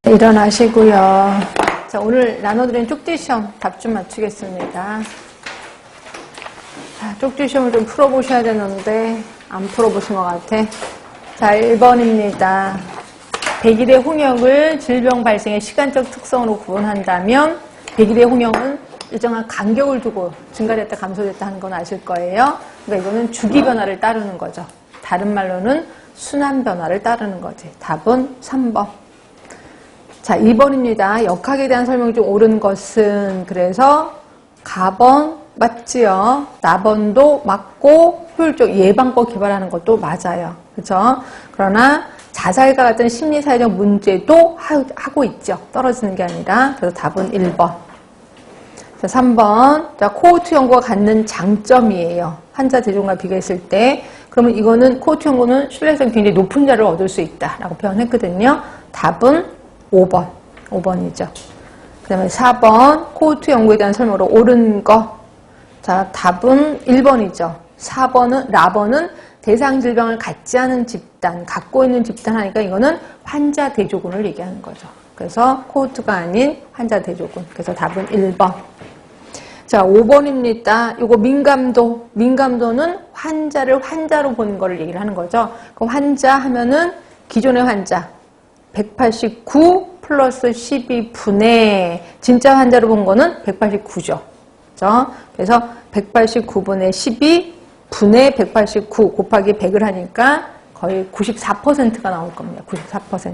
일어나시고요. 자, 오늘 나눠드린 쪽지시험 답 좀 맞추겠습니다. 자, 쪽지시험을 좀 풀어보셔야 되는데 안 풀어보신 것 같아. 자, 1번입니다. 백일의 홍역을 질병 발생의 시간적 특성으로 구분한다면 백일의 홍역은 일정한 간격을 두고 증가됐다 감소됐다 하는 건 아실 거예요. 그러니까 이거는 주기 변화를 따르는 거죠. 다른 말로는 순환 변화를 따르는 거지. 답은 3번. 자, 2번입니다. 역학에 대한 설명이 좀 옳은 것은 그래서 가번 맞지요. 나번도 맞고 효율적 예방법 개발하는 것도 맞아요. 그렇죠? 그러나 자살과 같은 심리사회적 문제도 하고 있죠. 떨어지는 게 아니라. 그래서 답은 1번. 자, 3번. 자, 코호르트 연구가 갖는 장점이에요. 환자 대종과 비교했을 때. 그러면 이거는 코호르트 연구는 신뢰성이 굉장히 높은 자를 얻을 수 있다라고 표현했거든요. 답은 5번. 5번이죠. 그 다음에 4번. 코호르트 연구에 대한 설명으로 옳은 거. 자, 답은 1번이죠. 4번은, 라번은 대상 질병을 갖지 않은 집단, 갖고 있는 집단 하니까 이거는 환자 대조군을 얘기하는 거죠. 그래서 코호르트가 아닌 환자 대조군. 그래서 답은 1번. 자, 5번입니다. 요거 민감도. 민감도는 환자를 환자로 보는 거를 얘기를 하는 거죠. 그럼 환자 하면은 기존의 환자 189 플러스 12분의 진짜 환자로 본 거는 189죠. 그렇죠? 그래서 189분의 12 분의 189 곱하기 100을 하니까 거의 94%가 나올 겁니다. 94%.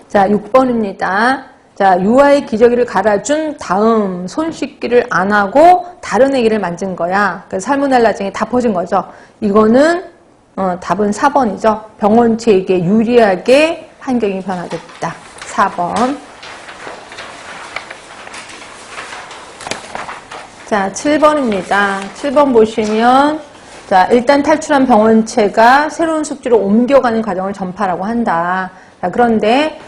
자, 6번입니다. 자, 유아의 기저귀를 갈아준 다음 손 씻기를 안 하고 다른 애기를 만진 거야. 그래서 살모넬라증이 다 퍼진 거죠. 이거는 답은 4번이죠. 병원체에게 유리하게 환경이 변화됐다. 4번. 자, 7번입니다. 7번 보시면 자, 일단 탈출한 병원체가 새로운 숙주로 옮겨가는 과정을 전파라고 한다. 자, 그런데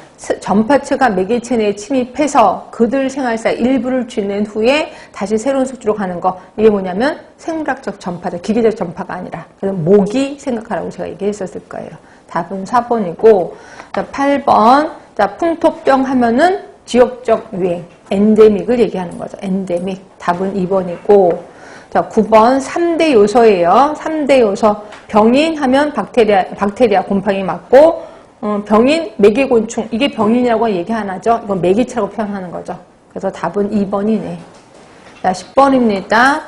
전파체가 매개체 내에 침입해서 그들 생활사 일부를 쥐는 후에 다시 새로운 숙주로 가는 거. 이게 뭐냐면 생물학적 전파다. 기계적 전파가 아니라. 그래서 모기 생각하라고 제가 얘기했었을 거예요. 답은 4번이고. 자, 8번. 자, 풍토병 하면은 지역적 유행. 엔데믹을 얘기하는 거죠. 엔데믹. 답은 2번이고. 자, 9번 3대 요소예요. 3대 요소. 병인 하면 박테리아 곰팡이 맞고, 병인, 매개곤충. 이게 병인이라고 얘기 안 하죠. 이건 매개체라고 표현하는 거죠. 그래서 답은 2번이네. 자, 10번입니다.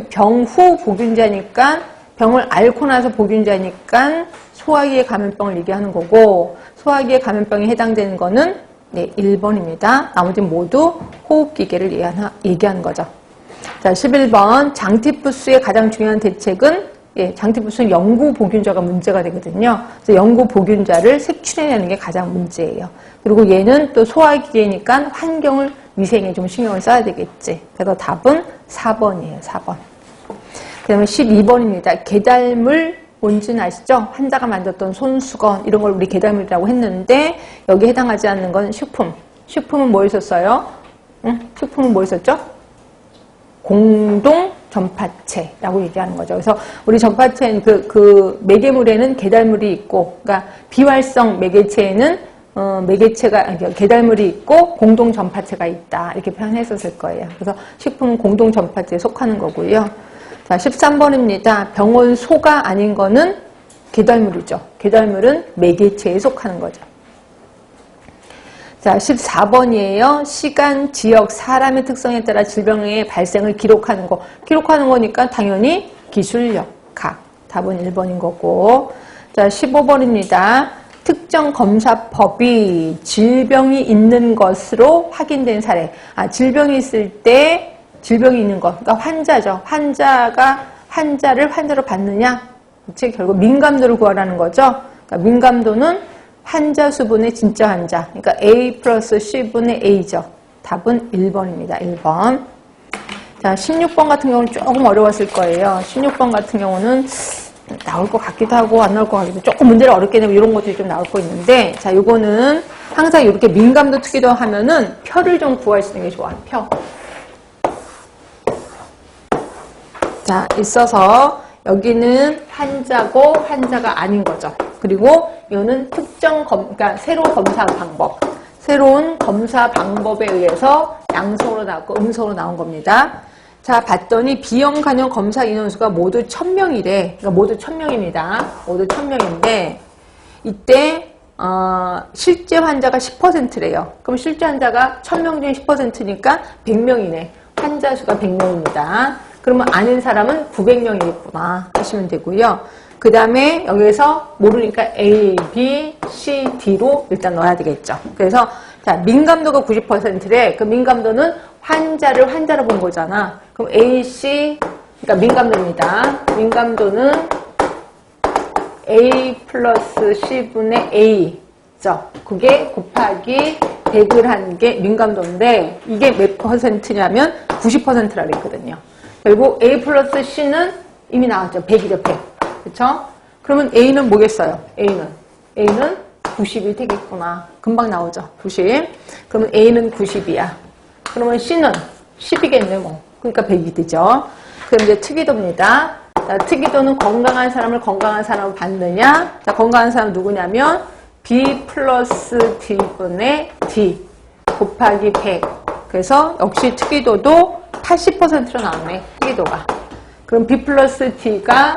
병후 보균자니까, 병을 앓고 나서 보균자니까 소화기의 감염병을 얘기하는 거고, 소화기의 감염병에 해당되는 거는 네, 1번입니다. 나머지 모두 호흡기계를 얘기하는 거죠. 자, 11번. 장티푸스의 가장 중요한 대책은 장티푸스는 영구 보균자가 문제가 되거든요. 그래서 영구 보균자를 색출해내는 게 가장 문제예요. 그리고 얘는 또 소화기계니까 환경을 위생에 좀 신경을 써야 되겠지. 그래서 답은 4번이에요. 4번. 그 다음에 12번입니다. 계달물 뭔지는 아시죠? 환자가 만졌던 손수건 이런 걸 우리 계달물이라고 했는데 여기에 해당하지 않는 건 식품. 식품은 뭐 있었어요? 식품은 뭐 있었죠? 공동 전파체라고 얘기하는 거죠. 그래서 우리 전파체는 그 매개물에는 계달물이 있고, 그러니까 비활성 매개체에는 계달물이 있고 공동 전파체가 있다 이렇게 표현했었을 거예요. 그래서 식품은 공동 전파체에 속하는 거고요. 자, 13번입니다. 병원 소가 아닌 거는 계달물이죠. 계달물은 매개체에 속하는 거죠. 자, 14번이에요. 시간, 지역, 사람의 특성에 따라 질병의 발생을 기록하는 거. 기록하는 거니까 당연히 기술력, 각. 답은 1번인 거고. 자, 15번입니다. 특정 검사법이 질병이 있는 것으로 확인된 사례. 질병이 있을 때 질병이 있는 것. 그러니까 환자죠. 환자가 환자를 환자로 받느냐? 즉 결국 민감도를 구하라는 거죠. 그러니까 민감도는 환자 수분의 진짜 환자. 그러니까 A 플러스 C분의 A죠. 답은 1번입니다. 1번. 자, 16번 같은 경우는 조금 어려웠을 거예요. 16번 같은 경우는 나올 것 같기도 하고 안 나올 것 같기도 하고 조금 문제를 어렵게 내면 이런 것들이 좀 나올 거 있는데, 자, 요거는 항상 이렇게 민감도 투기도 하면은 표를 좀 구할 수 있는 게 좋아요. 표. 자, 있어서 여기는 환자고 환자가 아닌 거죠. 그리고 이거는 그러니까 새로운 검사 방법. 새로운 검사 방법에 의해서 양성으로 나왔고 음성으로 나온 겁니다. 자, 봤더니 B형 간염 검사 인원수가 모두 1000명이래. 그러니까 모두 1000명입니다. 모두 1000명인데 이때 실제 환자가 10%래요. 그럼 실제 환자가 1000명 중에 10%니까 100명이네. 환자 수가 100명입니다. 그러면 아는 사람은 900명이겠구나 하시면 되고요. 그 다음에 여기에서 모르니까 A, B, C, D로 일단 넣어야 되겠죠. 그래서 자, 민감도가 90%래. 그 민감도는 환자를 환자로 본 거잖아. 그럼 A, C, 그러니까 민감도입니다. 민감도는 A 플러스 C분의 A죠. 그게 곱하기 100을 한 게 민감도인데 이게 몇 퍼센트냐면 90%라 그랬거든요. 결국 A 플러스 C는 이미 나왔죠. 100이죠, 100. 그쵸? 그러면 A는 뭐겠어요? A는 90이 되겠구나. 금방 나오죠. 90. 그러면 A는 90이야. 그러면 C는 10이겠네, 뭐. 그러니까 100이 되죠. 그럼 이제 특이도입니다. 자, 특이도는 건강한 사람을 건강한 사람으로 받느냐? 자, 건강한 사람 누구냐면 B 플러스 D분의 D 곱하기 100. 그래서 역시 특이도도 80%로 나오네. 특이도가. 그럼 B 플러스 D가